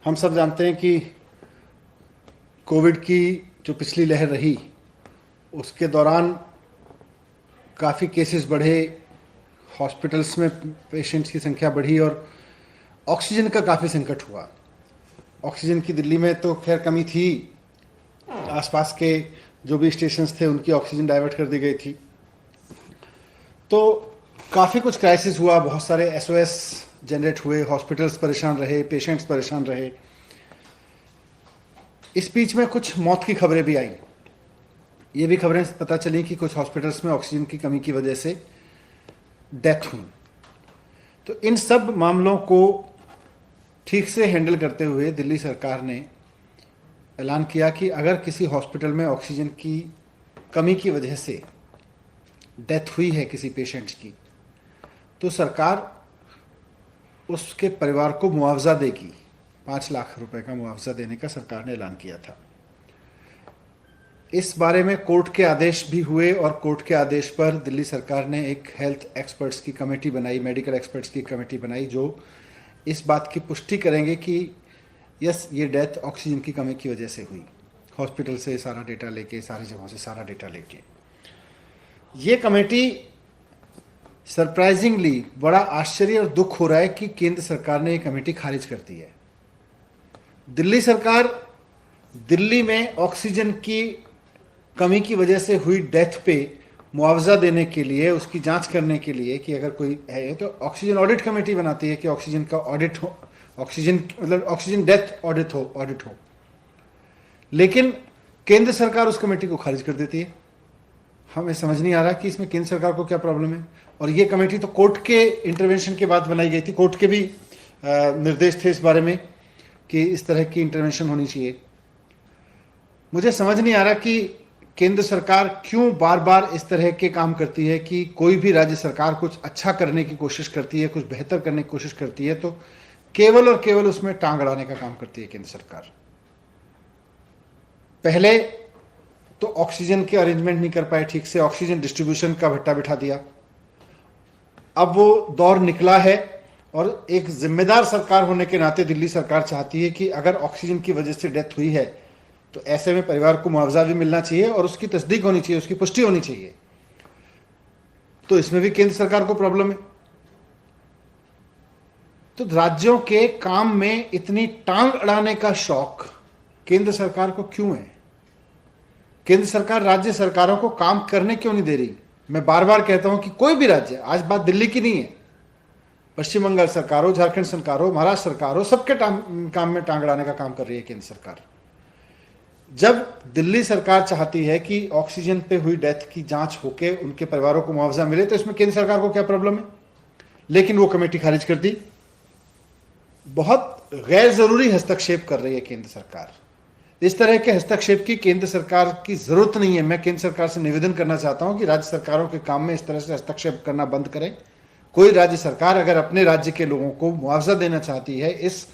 हम सब जानते हैं कि कोविड की जो पिछली लहर रही उसके दौरान काफ़ी केसेस बढ़े, हॉस्पिटल्स में पेशेंट्स की संख्या बढ़ी और ऑक्सीजन का काफ़ी संकट हुआ। ऑक्सीजन की दिल्ली में तो खैर कमी थी, आसपास के जो भी स्टेशंस थे उनकी ऑक्सीजन डाइवर्ट कर दी गई थी। तो काफ़ी कुछ क्राइसिस हुआ, बहुत सारे एसओएस जनरेट हुए, हॉस्पिटल्स परेशान रहे, पेशेंट्स परेशान रहे। इस बीच में कुछ मौत की खबरें भी आई। ये भी खबरें पता चली कि कुछ हॉस्पिटल्स में ऑक्सीजन की कमी की वजह से डेथ हुई। तो इन सब मामलों को ठीक से हैंडल करते हुए दिल्ली सरकार ने ऐलान किया कि अगर किसी हॉस्पिटल में ऑक्सीजन की कमी की वजह से डेथ हुई है किसी पेशेंट्स की, तो सरकार उसके परिवार को मुआवजा देगी। 5 लाख रुपए का मुआवजा देने का सरकार ने ऐलान किया था। इस बारे में कोर्ट के आदेश भी हुए और कोर्ट के आदेश पर दिल्ली सरकार ने एक हेल्थ एक्सपर्ट्स की कमेटी बनाई, मेडिकल एक्सपर्ट्स की कमेटी बनाई, जो इस बात की पुष्टि करेंगे कि यस, ये डेथ ऑक्सीजन की कमी की वजह से हुई। हॉस्पिटल से सारा डेटा लेके, सारी जगहों से सारा डेटा लेके ये कमेटी, सरप्राइजिंगली बड़ा आश्चर्य और दुख हो रहा है कि केंद्र सरकार ने ये कमेटी खारिज कर दी है। दिल्ली सरकार दिल्ली में ऑक्सीजन की कमी की वजह से हुई डेथ पे मुआवजा देने के लिए, उसकी जांच करने के लिए कि अगर कोई है तो ऑक्सीजन ऑडिट कमेटी बनाती है कि ऑक्सीजन का ऑडिट हो, ऑक्सीजन मतलब ऑक्सीजन डेथ ऑडिट हो। लेकिन केंद्र सरकार उस कमेटी को खारिज कर देती है। हमें समझ नहीं आ रहा कि इसमें केंद्र सरकार को क्या प्रॉब्लम है। और ये कमेटी तो कोर्ट के इंटरवेंशन के बाद बनाई गई थी। कोर्ट के भी निर्देश थे इस बारे में कि इस तरह की इंटरवेंशन होनी चाहिए। मुझे समझ नहीं आ रहा कि केंद्र सरकार क्यों बार बार इस तरह के काम करती है कि कोई भी राज्य सरकार कुछ अच्छा करने की कोशिश करती है, कुछ बेहतर करने की कोशिश करती है तो केवल और केवल उसमें टांग अड़ाने का काम करती है केंद्र सरकार। पहले तो ऑक्सीजन के अरेंजमेंट नहीं कर पाए ठीक से, ऑक्सीजन डिस्ट्रीब्यूशन का भट्टा बिठा दिया। अब वो दौर निकला है और एक जिम्मेदार सरकार होने के नाते दिल्ली सरकार चाहती है कि अगर ऑक्सीजन की वजह से डेथ हुई है तो ऐसे में परिवार को मुआवजा भी मिलना चाहिए और उसकी तस्दीक होनी चाहिए, उसकी पुष्टि होनी चाहिए। तो इसमें भी केंद्र सरकार को प्रॉब्लम है। तो राज्यों के काम में इतनी टांग अड़ाने का शौक केंद्र सरकार को क्यों है? केंद्र सरकार राज्य सरकारों को काम करने क्यों नहीं दे रही? मैं बार बार कहता हूं कि कोई भी राज्य, आज बात दिल्ली की नहीं है, पश्चिम बंगाल सरकार हो, झारखंड सरकार हो, महाराष्ट्र सरकार हो, सबके काम में टांग अड़ाने का काम कर रही है केंद्र सरकार। जब दिल्ली सरकार चाहती है कि ऑक्सीजन पे हुई डेथ की जांच होके उनके परिवारों को मुआवजा मिले, तो इसमें केंद्र सरकार को क्या प्रॉब्लम है? लेकिन वो कमेटी खारिज कर दी। बहुत गैर जरूरी हस्तक्षेप कर रही है केंद्र सरकार। इस तरह के हस्तक्षेप की केंद्र सरकार की जरूरत नहीं है। मैं केंद्र सरकार से निवेदन करना चाहता हूं कि राज्य सरकारों के काम में इस तरह से हस्तक्षेप करना बंद करें। कोई राज्य सरकार अगर अपने राज्य के लोगों को मुआवजा देना चाहती है इस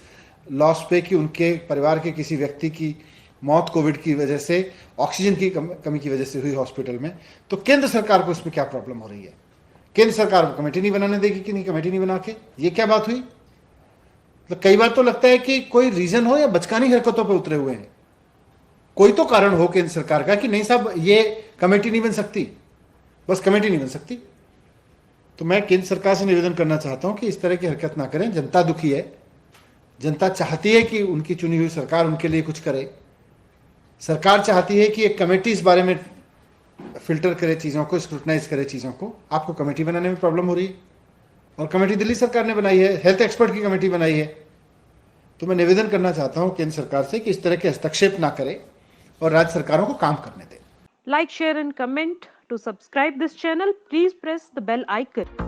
लॉस पे कि उनके परिवार के किसी व्यक्ति की मौत कोविड की वजह से, ऑक्सीजन की कमी की वजह से हुई हॉस्पिटल में, तो केंद्र सरकार को इसमें क्या प्रॉब्लम हो रही है? केंद्र सरकार कमेटी नहीं बनाने देगी कि नहीं कमेटी नहीं बना के? ये क्या बात हुई? तो कई बार तो लगता है कि कोई रीजन हो या बचकानी हरकतों पर उतरे हुए हैं। कोई तो कारण हो केंद्र सरकार का कि नहीं साहब, ये कमेटी नहीं बन सकती, बस कमेटी नहीं बन सकती। तो मैं केंद्र सरकार से निवेदन करना चाहता हूं कि इस तरह की हरकत ना करें। जनता दुखी है, जनता चाहती है कि उनकी चुनी हुई सरकार उनके लिए कुछ करे। सरकार चाहती है कि एक कमेटी इस बारे में फिल्टर करे चीज़ों को, स्क्रूटनाइज करे चीज़ों को। आपको कमेटी बनाने में प्रॉब्लम हो रही है और कमेटी दिल्ली सरकार ने बनाई है, हेल्थ एक्सपर्ट की कमेटी बनाई है। तो मैं निवेदन करना चाहता हूं केंद्र सरकार से कि इस तरह के हस्तक्षेप ना करे और राज्य सरकारों को काम करने दें। Like, share and comment. To subscribe this channel, please press the bell icon.